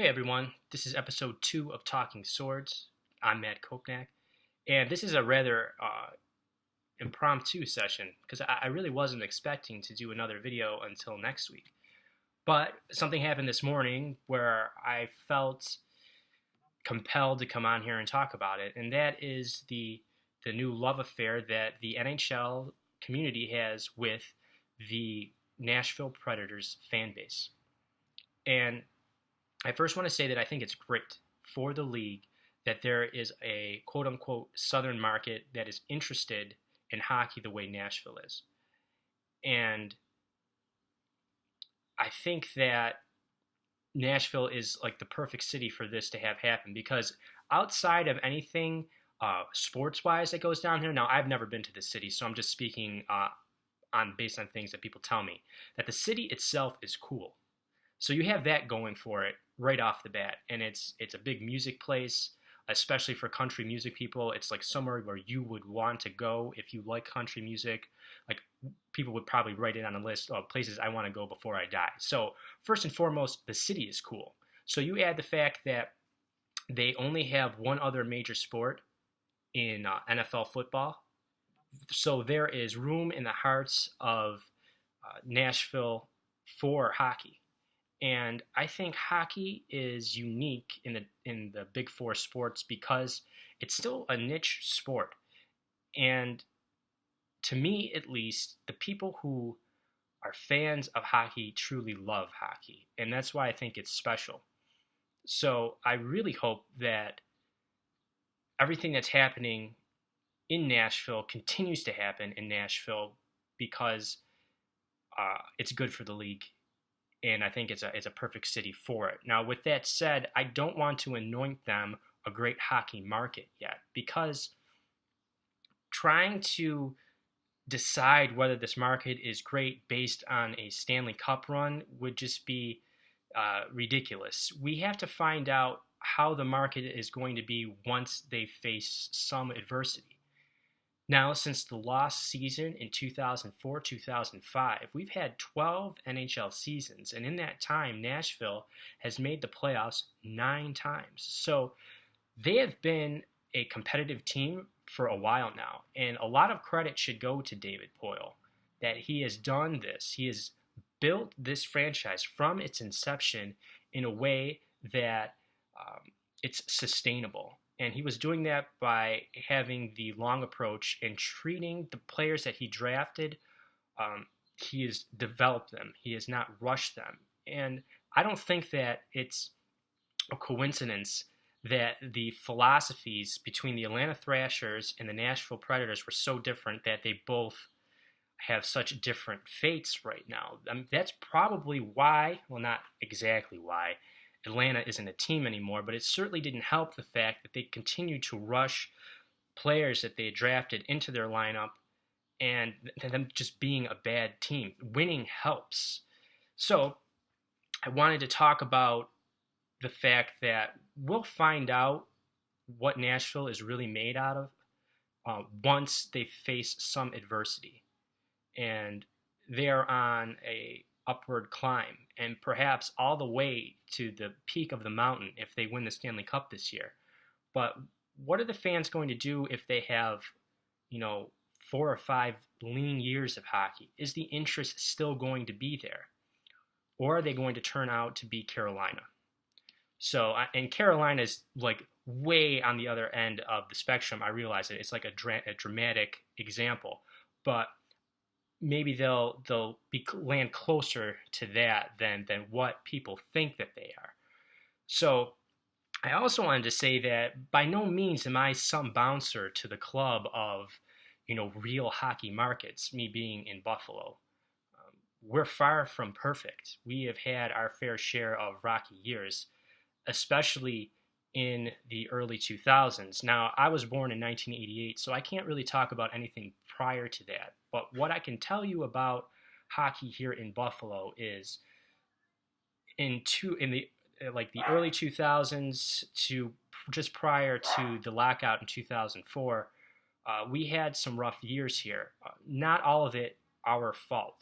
Hey everyone, this is episode 2 of Talking Swords. I'm Matt Kopnak, and this is a rather impromptu session because I really wasn't expecting to do another video until next week. But something happened this morning where I felt compelled to come on here and talk about it, and that is the new love affair that the NHL community has with the Nashville Predators fan base. And I first want to say that I think it's great for the league that there is a quote-unquote southern market that is interested in hockey the way Nashville is. And I think that Nashville is like the perfect city for this to have happen because outside of anything sports-wise that goes down here, now I've never been to the city, so I'm just speaking based on things that people tell me, that the city itself is cool. So you have that going for it right off the bat, and it's a big music place, especially for country music people. It's like somewhere where you would want to go if you like country music. Like people would probably write it on a list of places I want to go before I die. So first and foremost, the city is cool. So you add the fact that they only have one other major sport in NFL football. So there is room in the hearts of Nashville for hockey. And I think hockey is unique in the Big Four sports because it's still a niche sport. And to me, at least, the people who are fans of hockey truly love hockey. And that's why I think it's special. So I really hope that everything that's happening in Nashville continues to happen in Nashville because it's good for the league. And I think it's a perfect city for it. Now, with that said, I don't want to anoint them a great hockey market yet because trying to decide whether this market is great based on a Stanley Cup run would just be ridiculous. We have to find out how the market is going to be once they face some adversity. Now, since the lost season in 2004-2005, we've had 12 NHL seasons, and in that time, Nashville has made the playoffs 9 times. So they have been a competitive team for a while now, and a lot of credit should go to David Poile that he has done this. He has built this franchise from its inception in a way that it's sustainable. And he was doing that by having the long approach and treating the players that he drafted. He has developed them. He has not rushed them. And I don't think that it's a coincidence that the philosophies between the Atlanta Thrashers and the Nashville Predators were so different that they both have such different fates right now. I mean, that's probably why, well, not exactly why, Atlanta isn't a team anymore, but it certainly didn't help the fact that they continued to rush players that they had drafted into their lineup and them just being a bad team. Winning helps. So I wanted to talk about the fact that we'll find out what Nashville is really made out of once they face some adversity. And they're on a upward climb and perhaps all the way to the peak of the mountain if they win the Stanley Cup this year. But what are the fans going to do if they have, 4 or 5 lean years of hockey? Is the interest still going to be there? Or are they going to turn out to be Carolina? So, and Carolina is like way on the other end of the spectrum. I realize it's like a dramatic example, but maybe they'll land closer to that than what people think that they are. So I also wanted to say that by no means am I some bouncer to the club of, real hockey markets, me being in Buffalo. We're far from perfect. We have had our fair share of rocky years, especially in the early 2000s. Now, I was born in 1988, so I can't really talk about anything prior to that. But what I can tell you about hockey here in Buffalo is in the early 2000s to just prior to the lockout in 2004, we had some rough years here. Not all of it our fault.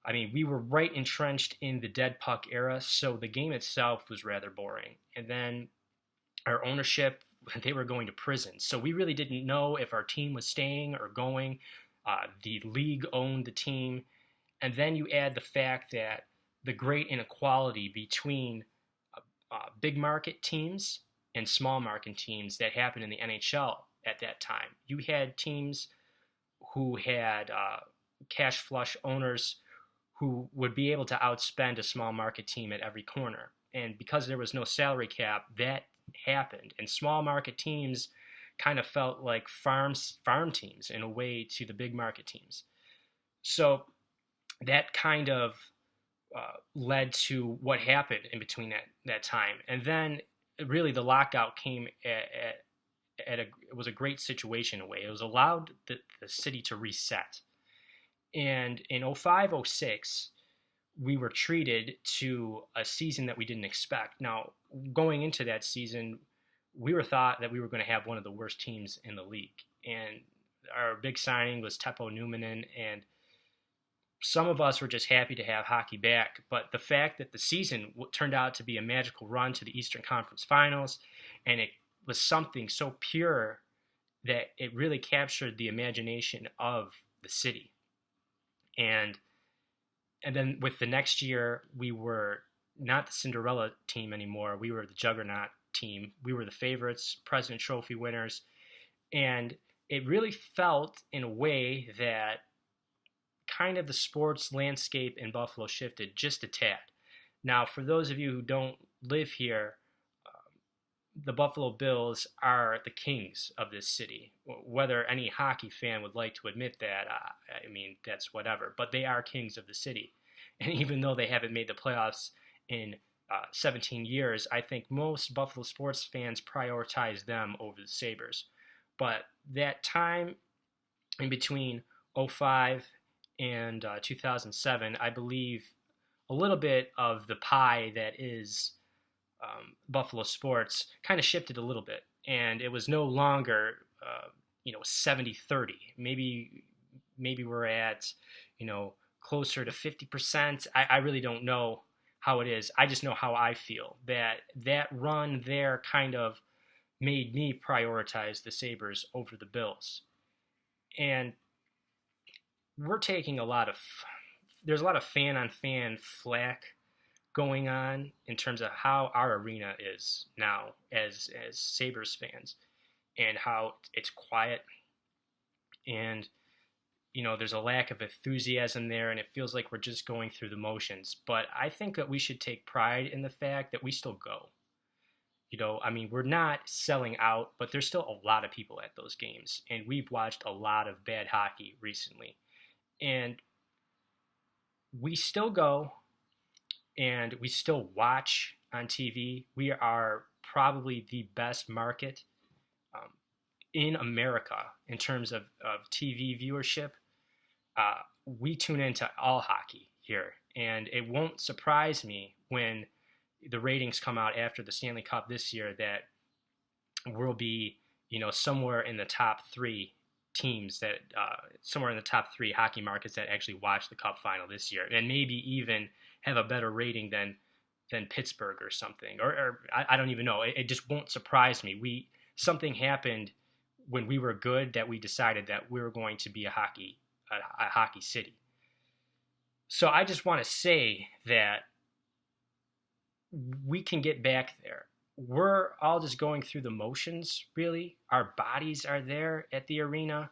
I mean, we were right entrenched in the dead puck era, so the game itself was rather boring. And then our ownership, they were going to prison. So we really didn't know if our team was staying or going. The league owned the team. And then you add the fact that the great inequality between big market teams and small market teams that happened in the NHL at that time. You had teams who had cash flush owners who would be able to outspend a small market team at every corner. And because there was no salary cap, that happened. And small market teams kind of felt like farm teams in a way to the big market teams. So that kind of led to what happened in between that time. And then really the lockout came it was a great situation in a way. It was allowed the city to reset. And in 05-06, we were treated to a season that we didn't expect. Now, going into that season, we were thought that we were going to have one of the worst teams in the league. And our big signing was Teppo Numminen, and some of us were just happy to have hockey back. But the fact that the season turned out to be a magical run to the Eastern Conference Finals, and it was something so pure that it really captured the imagination of the city. And then with the next year, we were not the Cinderella team anymore. We were the juggernaut team. We were the favorites, President Trophy winners. And it really felt in a way that kind of the sports landscape in Buffalo shifted just a tad. Now, for those of you who don't live here, the Buffalo Bills are the kings of this city. Whether any hockey fan would like to admit that, I mean, that's whatever. But they are kings of the city. And even though they haven't made the playoffs in 17 years, I think most Buffalo sports fans prioritize them over the Sabres. But that time in between 05 and 2007, I believe a little bit of the pie that is Buffalo sports kind of shifted a little bit, and it was no longer 70-30. Maybe we're at closer to 50%. I really don't know how it is. I just know how I feel. That run there kind of made me prioritize the Sabres over the Bills. And we're taking there's a lot of fan-on-fan flack going on in terms of how our arena is now as Sabres fans, and how it's quiet, and there's a lack of enthusiasm there, and it feels like we're just going through the motions. But I think that we should take pride in the fact that we still go. I mean, we're not selling out, but there's still a lot of people at those games, and we've watched a lot of bad hockey recently, and we still go. And we still watch on TV. We are probably the best market in America in terms of TV viewership. We tune into all hockey here. And it won't surprise me when the ratings come out after the Stanley Cup this year that we'll be, somewhere in the top three teams that, somewhere in the top three hockey markets that actually watch the Cup final this year. And maybe even have a better rating than Pittsburgh or something, or I don't even know. It just won't surprise me. Something happened when we were good that we decided that we were going to be a hockey city. So I just want to say that we can get back there. We're all just going through the motions, really. Our bodies are there at the arena.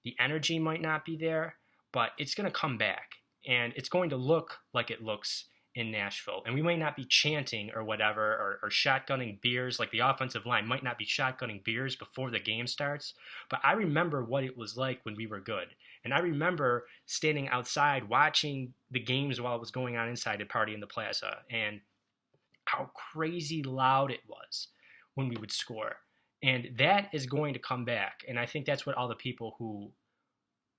The energy might not be there, but it's going to come back. And it's going to look like it looks in Nashville. And we might not be chanting or whatever, or shotgunning beers. Like the offensive line might not be shotgunning beers before the game starts. But I remember what it was like when we were good. And I remember standing outside watching the games while it was going on inside at Party in the Plaza. And how crazy loud it was when we would score. And that is going to come back. And I think that's what all the people who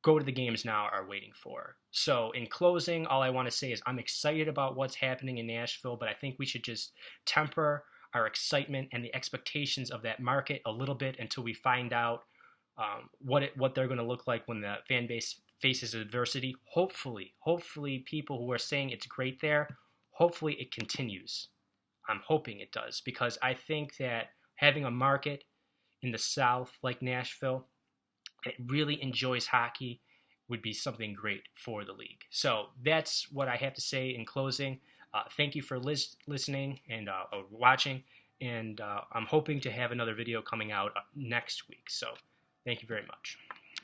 go to the games now are waiting for. So in closing, all I want to say is I'm excited about what's happening in Nashville, but I think we should just temper our excitement and the expectations of that market a little bit until we find out what they're going to look like when the fan base faces adversity, hopefully people who are saying it's great there, hopefully it continues. I'm hoping it does, because I think that having a market in the South like Nashville that really enjoys hockey would be something great for the league. So that's what I have to say in closing. Thank you for listening and watching, and I'm hoping to have another video coming out next week. So thank you very much.